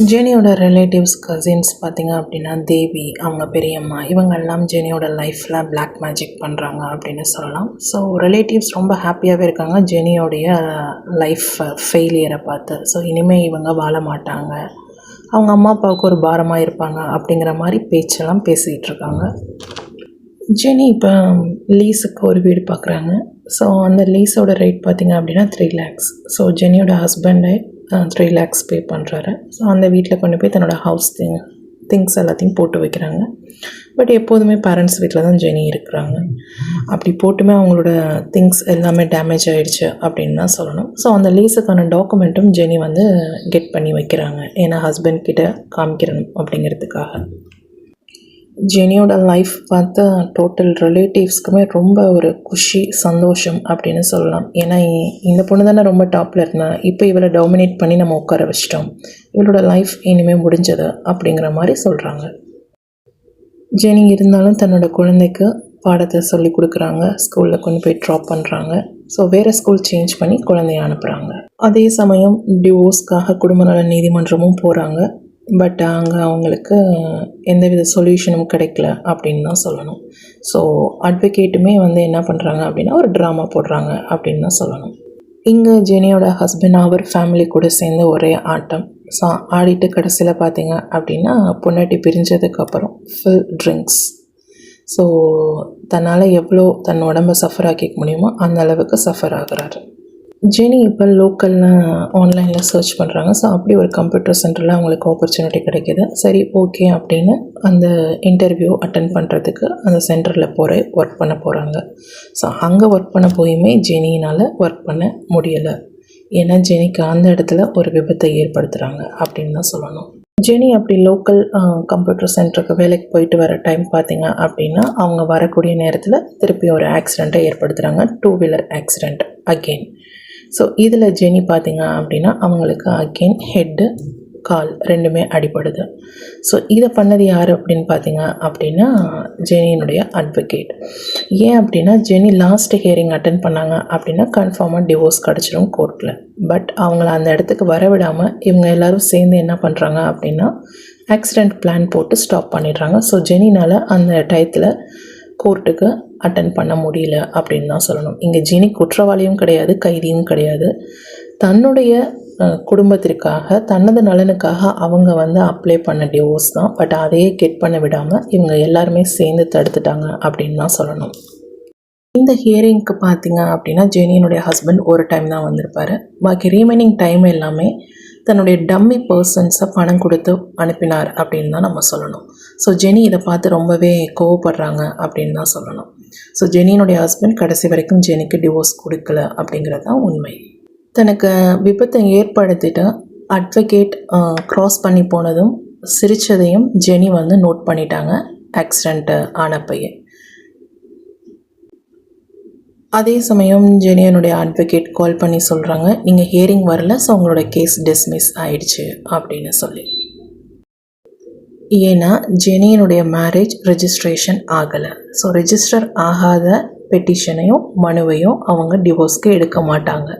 ஜெனியோட relatives cousins பார்த்திங்க அப்படின்னா தேவி, அவங்க பெரியம்மா, இவங்கெல்லாம் ஜெனியோட லைஃப்பில் பிளாக் மேஜிக் பண்ணுறாங்க அப்படின்னு சொல்லலாம். ஸோ ரிலேட்டிவ்ஸ் ரொம்ப ஹாப்பியாகவே இருக்காங்க ஜெனியோடைய லைஃப் ஃபெயிலியரை பார்த்து. ஸோ இனிமேல் இவங்க வாழ மாட்டாங்க, அவங்க அம்மா அப்பாவுக்கு ஒரு பாரமாக இருப்பாங்க அப்படிங்கிற மாதிரி பேச்செல்லாம் பேசிகிட்டு இருக்காங்க. ஜெனி இப்போ லீஸுக்கு ஒரு வீடு பார்க்குறாங்க. ஸோ அந்த லீஸோட ரேட் பார்த்திங்க அப்படின்னா 3 lakhs. ஸோ ஜெனியோட ஹஸ்பண்டே 3 lakhs பே பண்ணுறாரு. ஸோ அந்த வீட்டில் கொண்டு போய் தன்னோட ஹவுஸ் திங்ஸ் எல்லாத்தையும் போட்டு வைக்கிறாங்க. பட் எப்போதுமே பேரண்ட்ஸ் வீட்டில் தான் ஜெனி இருக்கிறாங்க. அப்படி போட்டுமே அவங்களோட திங்ஸ் எல்லாமே டேமேஜ் ஆகிடுச்சு அப்படின்னு தான் சொல்லணும். ஸோ அந்த லீஸுக்கான டாக்குமெண்ட்டும் ஜெனி வந்து கெட் பண்ணி வைக்கிறாங்க, ஏன்னா ஹஸ்பண்ட் கிட்ட காமிக்கிறணும் அப்படிங்கிறதுக்காக. ஜெனியோட லைஃப் பார்த்து டோட்டல் ரிலேட்டிவ்ஸ்க்குமே ரொம்ப ஒரு குஷி, சந்தோஷம் அப்படின்னு சொல்லலாம். ஏன்னா இந்த பொண்ணு தானே ரொம்ப டாப்பில் இருந்தா, இப்போ இவளை டாமினேட் பண்ணி நம்ம உட்கார வச்சிட்டோம், இவளோட லைஃப் இனிமேல் முடிஞ்சது அப்படிங்கிற மாதிரி சொல்கிறாங்க. ஜெனி இருந்தாலும் தன்னோட குழந்தைக்கு பாடத்தை சொல்லி கொடுக்குறாங்க, ஸ்கூலில் கொண்டு போய் ட்ராப் பண்ணுறாங்க. ஸோ வேறு ஸ்கூல் சேஞ்ச் பண்ணி குழந்தைய அனுப்புகிறாங்க. அதே சமயம் டிவோர்ஸ்க்காக குடும்ப நல நீதிமன்றமும் போகிறாங்க. பட் அங்கே அவங்களுக்கு எந்தவித சொல்யூஷனும் கிடைக்கல அப்படின்னு தான் சொல்லணும். ஸோ அட்வொகேட்டுமே வந்து என்ன பண்ணுறாங்க அப்படின்னா ஒரு ட்ராமா போடுறாங்க அப்படின்னு தான் சொல்லணும். இங்கே ஜெனியோட ஹஸ்பண்ட் அவர் ஃபேமிலி கூட சேர்ந்து ஒரே ஆட்டம். ஸோ ஆடிட்டு கடைசியில் பார்த்தீங்க அப்படின்னா பொண்டாட்டி பிரிஞ்சதுக்கப்புறம் ஃபுல் ட்ரிங்க்ஸ். ஸோ தன்னால் எவ்வளோ தன் உடம்பை சஃபர் ஆக்கிக்க முடியுமோ அந்த அளவுக்கு சஃபர் ஆகுறாரு. ஜெனி இப்போ லோக்கலில் ஆன்லைனில் சர்ச் பண்ணுறாங்க. ஸோ அப்படி ஒரு கம்ப்யூட்டர் சென்டரில் அவங்களுக்கு ஆப்பர்ச்சுனிட்டி கிடைக்கிது. சரி, ஓகே அப்படின்னு அந்த இன்டர்வியூ அட்டன் பண்ணுறதுக்கு அந்த சென்டரில் ஒர்க் பண்ண போகிறாங்க. ஸோ அங்கே ஒர்க் பண்ண போயுமே ஜெனினால் ஒர்க் பண்ண முடியலை, ஏன்னா ஜெனிக்கு அந்த இடத்துல ஒரு விபத்தை ஏற்படுத்துகிறாங்க அப்படின்னு தான் சொல்லணும். ஜெனி அப்படி லோக்கல் கம்ப்யூட்டர் சென்டருக்கு வேலைக்கு போயிட்டு வர டைம் பார்த்திங்க அப்படின்னா அவங்க வரக்கூடிய நேரத்தில் திருப்பி ஒரு ஆக்சிடெண்ட்டை ஏற்படுத்துகிறாங்க, 2 wheeler ஆக்சிடெண்ட் அகெயின். ஸோ இதில் ஜெனி பார்த்திங்க அப்படின்னா அவங்களுக்கு அகெயின் ஹெட்டு, கால் ரெண்டுமே அடிபடுது. ஸோ இதை பண்ணது யார் அப்படின்னு பார்த்திங்க அப்படின்னா ஜெனியினுடைய அட்வொகேட். ஏன் அப்படின்னா ஜெனி லாஸ்ட் ஹியரிங் அட்டன் பண்ணாங்க அப்படின்னா கன்ஃபார்மாக டிவோர்ஸ் கிடச்சிடும் கோர்ட்டில். பட் அவங்கள அந்த இடத்துக்கு வரவிடாமல் இவங்க எல்லோரும் சேர்ந்து என்ன பண்ணுறாங்க அப்படின்னா ஆக்சிடெண்ட் பிளான் போட்டு ஸ்டாப் பண்ணிடுறாங்க. ஸோ ஜெனினால் அந்த டயத்தில் கோர்ட்டுக்கு அட்டன் பண்ண முடியல அப்படின்னு தான் சொல்லணும். இங்கே ஜெனி குற்றவாளியும் கிடையாது, கைதியும் கிடையாது. தன்னுடைய குடும்பத்திற்காக, தனது நலனுக்காக அவங்க வந்து அப்ளை பண்ண டிவோர்ஸ் தான். பட் அதையே கெட் பண்ண விடாமல் இவங்க எல்லாருமே சேர்ந்து தடுத்துட்டாங்க அப்படின்னு தான் சொல்லணும். இந்த ஹியரிங்க்கு பார்த்திங்க அப்படின்னா ஜெனியினுடைய ஹஸ்பண்ட் ஒரு டைம் தான் வந்திருப்பார். பாக்கி ரீமைனிங் டைம் எல்லாமே தன்னுடைய டம்மி பர்சன்ஸை பணம் கொடுத்து அனுப்பினார் அப்படின்னு தான் நம்ம சொல்லணும். ஸோ ஜெனி இதை பார்த்து ரொம்பவே கோவப்படுறாங்க அப்படின்னு தான் சொல்லணும். ஸோ ஜெனியினுடைய ஹஸ்பண்ட் கடைசி வரைக்கும் ஜெனிக்கு டிவோர்ஸ் கொடுக்கல அப்படிங்கிறது தான் உண்மை. தனக்கு விபத்தை ஏற்படுத்திட்டு அட்வொகேட் க்ராஸ் பண்ணி போனதும் சிரித்ததையும் ஜெனி வந்து நோட் பண்ணிட்டாங்க ஆக்சிடெண்ட்டு ஆனப்பையே. அதே சமயம் ஜெனியனுடைய அட்வொகேட் கால் பண்ணி சொல்கிறாங்க, நீங்கள் ஹியரிங் வரல, ஸோ உங்களோட கேஸ் டிஸ்மிஸ் ஆயிடுச்சு அப்படின்னு சொல்லி. ஏன்னா ஜெனியனுடைய மேரேஜ் ரெஜிஸ்ட்ரேஷன் ஆகலை. ஸோ ரெஜிஸ்டர் ஆகாத பெட்டிஷனையும் மனுவையும் அவங்க டிவோர்ஸ்க்கு எடுக்க மாட்டாங்க.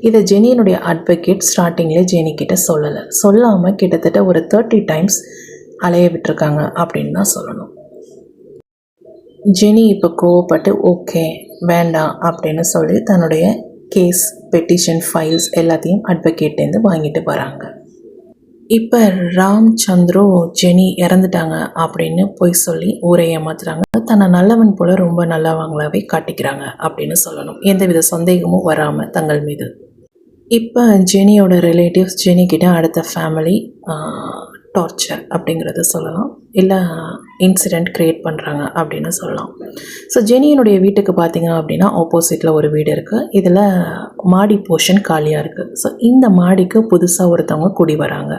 இதை ஜெனியனுடைய அட்வொகேட் ஸ்டார்டிங்கில் ஜெனிக்கிட்ட சொல்லாமல் கிட்டத்தட்ட ஒரு 30 times அலைய விட்டுருக்காங்க அப்படின்னு தான் சொல்லணும். ஜெனி இப்போ கோவப்பட்டு ஓகே வேண்டாம் அப்படின்னு சொல்லி தன்னுடைய கேஸ், பெட்டிஷன், ஃபைல்ஸ் எல்லாத்தையும் அட்வொகேட்லேருந்து வாங்கிட்டு வராங்க. இப்போ ராம்சந்திரு ஜெனி இறந்துட்டாங்க அப்படின்னு போய் சொல்லி ஊரை ஏமாத்துறாங்க. தன்னை நல்லவன் போல் ரொம்ப நல்லவங்களாகவே காட்டிக்கிறாங்க அப்படின்னு சொல்லணும், எந்தவித சந்தேகமும் வராமல் தங்கள் மீது. இப்போ ஜெனியோட ரிலேட்டிவ்ஸ் ஜெனிக்கிட்ட அடுத்த ஃபேமிலி டார்ச்சர் அப்படிங்கிறத சொல்லலாம், இல்லை இன்சிடெண்ட் க்ரியேட் பண்ணுறாங்க அப்படின்னு சொல்லலாம். ஸோ ஜெனியினுடைய வீட்டுக்கு பார்த்திங்க அப்படின்னா ஆப்போசிட்டில் ஒரு வீடு இருக்குது. இதில் மாடி போர்ஷன் காலியாக இருக்குது. ஸோ இந்த மாடிக்கு புதுசாக ஒருத்தவங்க குடி வராங்க.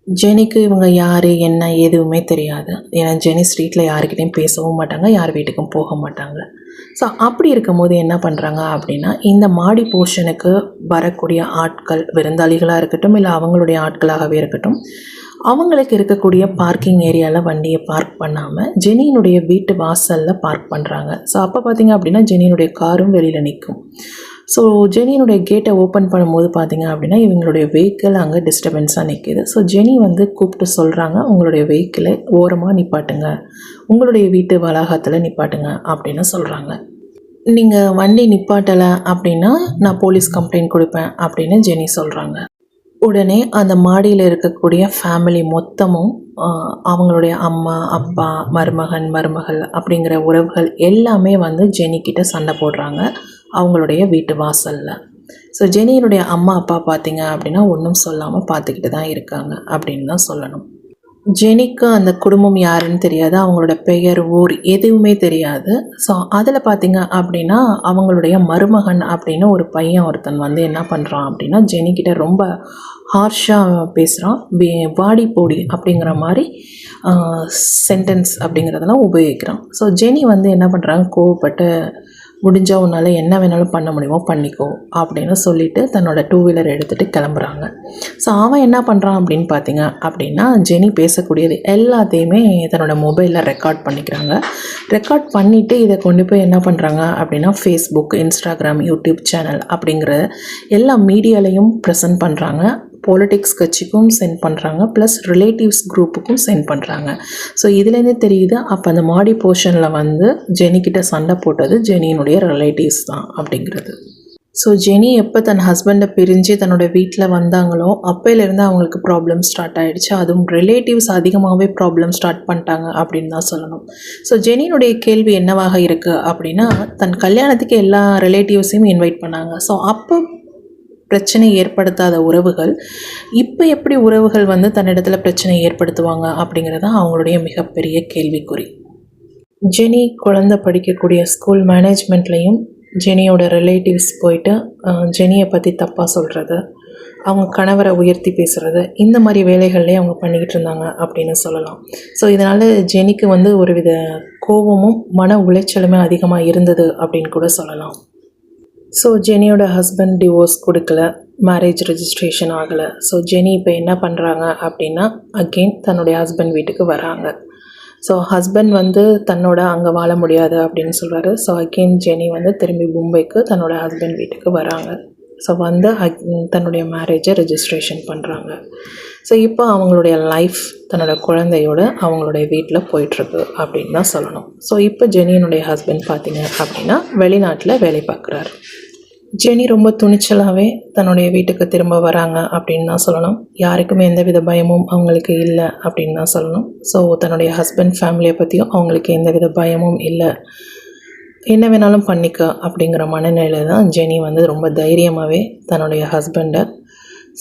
ஜெனிக்கு இவங்க யார் என்ன எதுவுமே தெரியாது. ஏன்னா ஜெனி ஸ்ட்ரீட்டில் யாருக்கிட்டையும் பேசவும் மாட்டாங்க, யார் வீட்டுக்கும் போக மாட்டாங்க. ஸோ அப்படி இருக்கும்போது என்ன பண்ணுறாங்க அப்படின்னா இந்த மாடி போர்ஷனுக்கு வரக்கூடிய ஆட்கள், விருந்தாளிகளாக இருக்கட்டும் இல்லை அவங்களுடைய ஆட்களாகவே இருக்கட்டும், அவங்களுக்கு இருக்கக்கூடிய பார்க்கிங் ஏரியாவில் வண்டியை பார்க் பண்ணாமல் ஜெனியினுடைய வீட்டு வாசலில் பார்க் பண்ணுறாங்க. ஸோ அப்போ பார்த்திங்க அப்படின்னா ஜெனியினுடைய காரும் வெளியில் நிற்கும். ஸோ ஜெனியினுடைய கேட்டை ஓப்பன் பண்ணும்போது பார்த்தீங்க அப்படின்னா இவங்களுடைய வெஹிக்கிள் அங்கே டிஸ்டர்பன்ஸாக நிற்கிது. ஸோ ஜெனி வந்து கூப்பிட்டு சொல்கிறாங்க, உங்களுடைய வெஹிக்கிளை ஓரமாக நிப்பாட்டுங்க, உங்களுடைய வீட்டு வளாகத்தில் நிப்பாட்டுங்க அப்படின்னு சொல்கிறாங்க. நீங்கள் வண்டி நிப்பாட்டலை அப்படின்னா நான் போலீஸ் கம்ப்ளைண்ட் கொடுப்பேன் அப்படின்னு ஜெனி சொல்கிறாங்க. உடனே அந்த மாடியில் இருக்கக்கூடிய ஃபேமிலி மொத்தமும் அவங்களுடைய அம்மா, அப்பா, மருமகன், மருமகள் அப்படிங்கிற உறவுகள் எல்லாமே வந்து ஜெனிக்கிட்ட சண்டை போடுறாங்க அவங்களுடைய வீட்டு வாசலில். ஸோ ஜெனியினுடைய அம்மா அப்பா பார்த்தீங்க அப்படின்னா ஒன்றும் சொல்லாமல் பார்த்துக்கிட்டு தான் இருக்காங்க அப்படின்னு தான் சொல்லணும். ஜெனிக்கு அந்த குடும்பம் யாருன்னு தெரியாது, அவங்களோட பெயர், ஊர் எதுவுமே தெரியாது. ஸோ அதில் பார்த்திங்க அப்படின்னா அவங்களுடைய மருமகன் அப்படின்னு ஒரு பையன் ஒருத்தன் வந்து என்ன பண்ணுறான் அப்படின்னா ஜெனிக்கிட்ட ரொம்ப ஹார்ஷாக பேசுகிறான். வாடி போடி அப்படிங்கிற மாதிரி சென்டென்ஸ் அப்படிங்கிறதெல்லாம் உபயோகிக்கிறான். ஸோ ஜெனி வந்து என்ன பண்ணுறாங்க, கோவப்பட்டு முடிஞ்சால் உன்னால் என்ன வேணாலும் பண்ண முடியுமோ பண்ணிக்கோ அப்படின்னு சொல்லிவிட்டு தன்னோட 2 வீலர் எடுத்துகிட்டு கிளம்புறாங்க. ஸோ அவன் என்ன பண்ணுறான் அப்படின்னு பார்த்தீங்க அப்படின்னா ஜெனி பேசக்கூடியது எல்லாத்தையுமே தன்னோட மொபைலில் ரெக்கார்ட் பண்ணிக்கிறாங்க. ரெக்கார்ட் பண்ணிவிட்டு இதை கொண்டு போய் என்ன பண்ணுறாங்க அப்படின்னா ஃபேஸ்புக், இன்ஸ்டாகிராம், யூடியூப் சேனல் அப்படிங்கிற எல்லா மீடியாலையும் ப்ரெசென்ட் பண்ணுறாங்க. பாலிட்டிக்ஸ் கட்சிக்கும் சென்ட் பண்ணுறாங்க, ப்ளஸ் ரிலேட்டிவ்ஸ் குரூப்புக்கும் சென்ட் பண்ணுறாங்க. ஸோ இதுலேருந்தே தெரியுது அப்போ அந்த மாடி போர்ஷனில் வந்து ஜெனிக்கிட்ட சண்டை போட்டது ஜெனியினுடைய ரிலேட்டிவ்ஸ் தான் அப்படிங்கிறது. ஸோ ஜெனி எப்போ தன் ஹஸ்பண்டை பிரிஞ்சு தன்னோட வீட்டில் வந்தாங்களோ அப்போலேருந்து அவங்களுக்கு ப்ராப்ளம் ஸ்டார்ட் ஆகிடுச்சு. அதுவும் ரிலேட்டிவ்ஸ் அதிகமாகவே ப்ராப்ளம் ஸ்டார்ட் பண்ணிட்டாங்க அப்படின்னு தான் சொல்லணும். ஸோ ஜெனியினுடைய கேள்வி என்னவாக இருக்குது அப்படின்னா தன் கல்யாணத்துக்கு எல்லா ரிலேட்டிவ்ஸையும் இன்வைட் பண்ணாங்க. ஸோ அப்போ பிரச்சனை ஏற்படுத்தாத உறவுகள் இப்போ எப்படி உறவுகள் வந்து தன்னிடத்தில் பிரச்சனை ஏற்படுத்துவாங்க அப்படிங்கிறது தான் அவங்களுடைய மிகப்பெரிய கேள்விக்குறி. ஜெனி குழந்தை படிக்கக்கூடிய ஸ்கூல் மேனேஜ்மெண்ட்லேயும் ஜெனியோட ரிலேட்டிவ்ஸ் போயிட்டு ஜெனியை பற்றி தப்பாக சொல்கிறது, அவங்க கணவரை உயர்த்தி பேசுகிறது, இந்த மாதிரி வேலைகள்லேயே அவங்க பண்ணிக்கிட்டு இருந்தாங்க அப்படின்னு சொல்லலாம். ஸோ இதனால் ஜெனிக்கு வந்து ஒரு வித கோபமும் மன உளைச்சலுமே அதிகமாக இருந்தது அப்படின்னு கூட சொல்லலாம். ஸோ ஜெனியோட ஹஸ்பண்ட் டிவோர்ஸ் கொடுக்கல, மேரேஜ் ரெஜிஸ்ட்ரேஷன் ஆகலை. ஸோ ஜெனி இப்போ என்ன பண்ணுறாங்க அப்படின்னா அகெயின் தன்னுடைய ஹஸ்பண்ட் வீட்டுக்கு வராங்க. ஸோ ஹஸ்பண்ட் வந்து தன்னோட அங்கே வாழ முடியாது அப்படின்னு சொல்கிறாரு. ஸோ அகெயின் ஜெனி வந்து திரும்பி மும்பைக்கு தன்னோட ஹஸ்பண்ட் வீட்டுக்கு வராங்க. ஸோ வந்து தன்னுடைய மேரேஜை ரெஜிஸ்ட்ரேஷன் பண்ணுறாங்க. ஸோ இப்போ அவங்களுடைய லைஃப் தன்னோட குழந்தையோட அவங்களுடைய வீட்டில் போயிட்டுருக்கு அப்படின்னு தான் சொல்லணும். ஸோ இப்போ ஜெனியினுடைய ஹஸ்பண்ட் பார்த்திங்க அப்படின்னா வெளிநாட்டில் வேலை பார்க்குறாரு. ஜெனி ரொம்ப துணிச்சலாகவே தன்னுடைய வீட்டுக்கு திரும்ப வராங்க அப்படின்னு தான் சொல்லணும். யாருக்குமே எந்தவித பயமும் அவங்களுக்கு இல்லை அப்படின்னு தான் சொல்லணும். ஸோ தன்னுடைய ஹஸ்பண்ட் ஃபேமிலியை பற்றியும் அவங்களுக்கு எந்தவித பயமும் இல்லை, என்ன வேணாலும் பண்ணிக்க அப்படிங்கிற மனநிலையில் தான் ஜெனி வந்து ரொம்ப தைரியமாகவே தன்னுடைய ஹஸ்பண்டை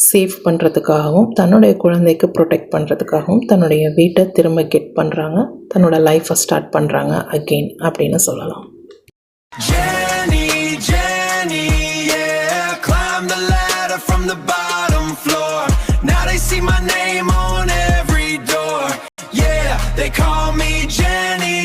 சேவ் பண்ணுறதுக்காகவும் தன்னுடைய குழந்தைக்கு ப்ரொடெக்ட் பண்ணுறதுக்காகவும் தன்னுடைய வீட்டை திரும்ப கெட் பண்ணுறாங்க, தன்னோட லைஃப்பை ஸ்டார்ட் பண்ணுறாங்க அகெயின் அப்படின்னு சொல்லலாம். From the bottom floor, now they see my name on every door. Yeah, they call me Jenny.